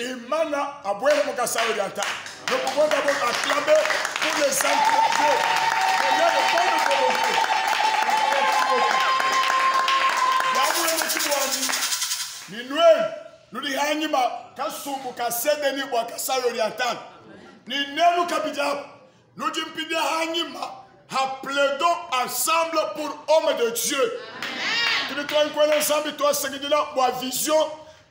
Imana Aboué Mokassa Oriental. Nous pouvons d'abord acclamer pour les encourager. Nous disons Kasumbu Kasedeni Wakassa Oriental. Nous plaidons ensemble pour hommes de Dieu. Nous sommes ensemble, toi, c'est la vision,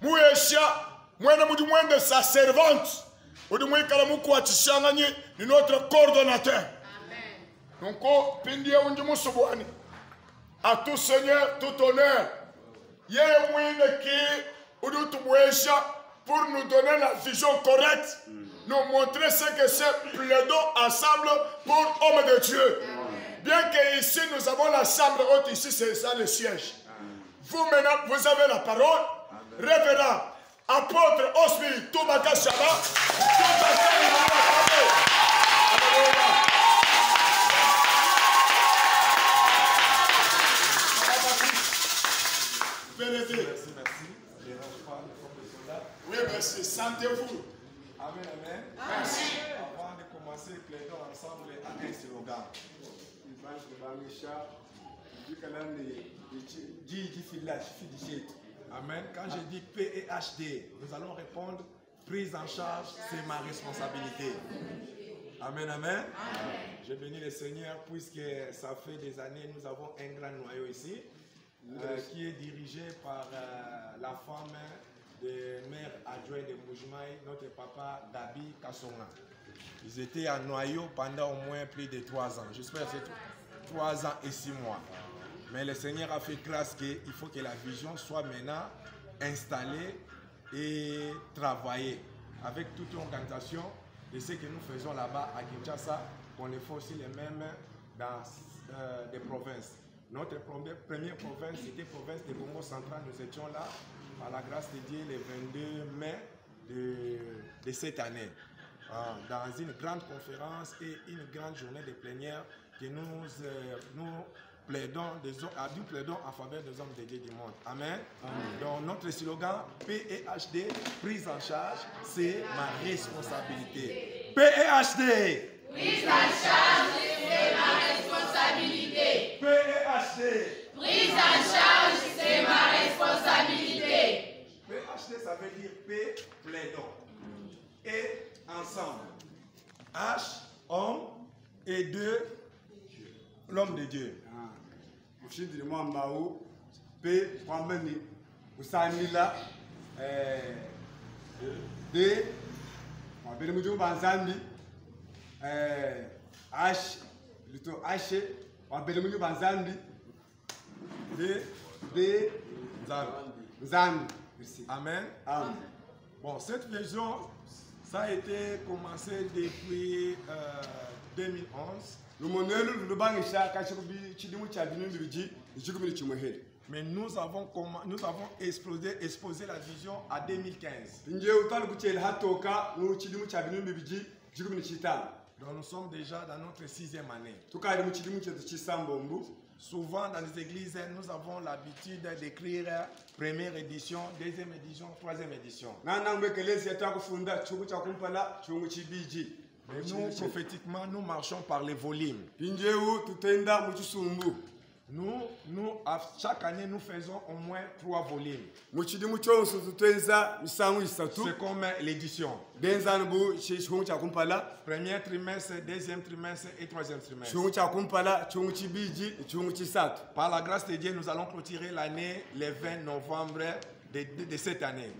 de sa servante, notre coordonnateur. Donc, à tout Seigneur, tout honneur, pour nous donner la vision correcte, nous montrer ce que c'est, plaidons ensemble pour hommes de Dieu. Bien que ici nous avons la chambre haute, ici c'est ça le siège. Vous maintenant, vous avez la parole. Révérend, apôtre Osmi Toubaka Shaba. Merci. Oui, merci. Sentez-vous. Amen, amen. Merci. Avant de commencer, plaidons ensemble à un slogan. Amen. Quand je dis PEHD, nous allons répondre prise en charge, c'est ma responsabilité. Amen, amen. Je bénis le Seigneur puisque ça fait des années, nous avons un grand noyau ici qui est dirigé par la femme de maire adjoint de Moujmaï, notre papa Dabi Kassonga. Ils étaient en noyau pendant au moins plus de 3 ans. J'espère que c'est 3 ans et 6 mois. Mais le Seigneur a fait grâce qu'il faut que la vision soit maintenant installée et travaillée avec toute l'organisation de ce que nous faisons là-bas à Kinshasa, qu'on le fait aussi les mêmes dans des provinces. Notre première province, c'était la province de Congo central. Nous étions là, par la grâce de Dieu, le 22 mai de cette année, dans une grande conférence et une grande journée de plénière que nous plaidons en faveur des hommes de Dieu du monde. Amen. Donc notre slogan, PEHD, prise en charge, c'est ma responsabilité. PEHD, prise en charge, c'est ma responsabilité. PEHD, prise en charge, c'est ma responsabilité. PHD, ça veut dire P, plaidons. Et ensemble. H, homme, et 2, l'homme de Dieu. P, Kwambani, Usanila, D, Mabelmujum Banzandi, H, plutôt H, Mabelmujum Banzandi, D, Zandi. Amen. Amen. Bon, cette vision, ça a été commencé depuis 2011. Mais nous avons exposé la vision en 2015. Donc nous sommes déjà dans notre 6e année. Souvent dans les églises, nous avons l'habitude d'écrire première édition, deuxième édition, troisième édition. Mais nous, prophétiquement, nous marchons par les volumes. Nous, chaque année, nous faisons au moins 3 volumes. C'est comme l'édition. Premier trimestre, deuxième trimestre et troisième trimestre. Par la grâce de Dieu, nous allons clôturer l'année le 20 novembre de cette année.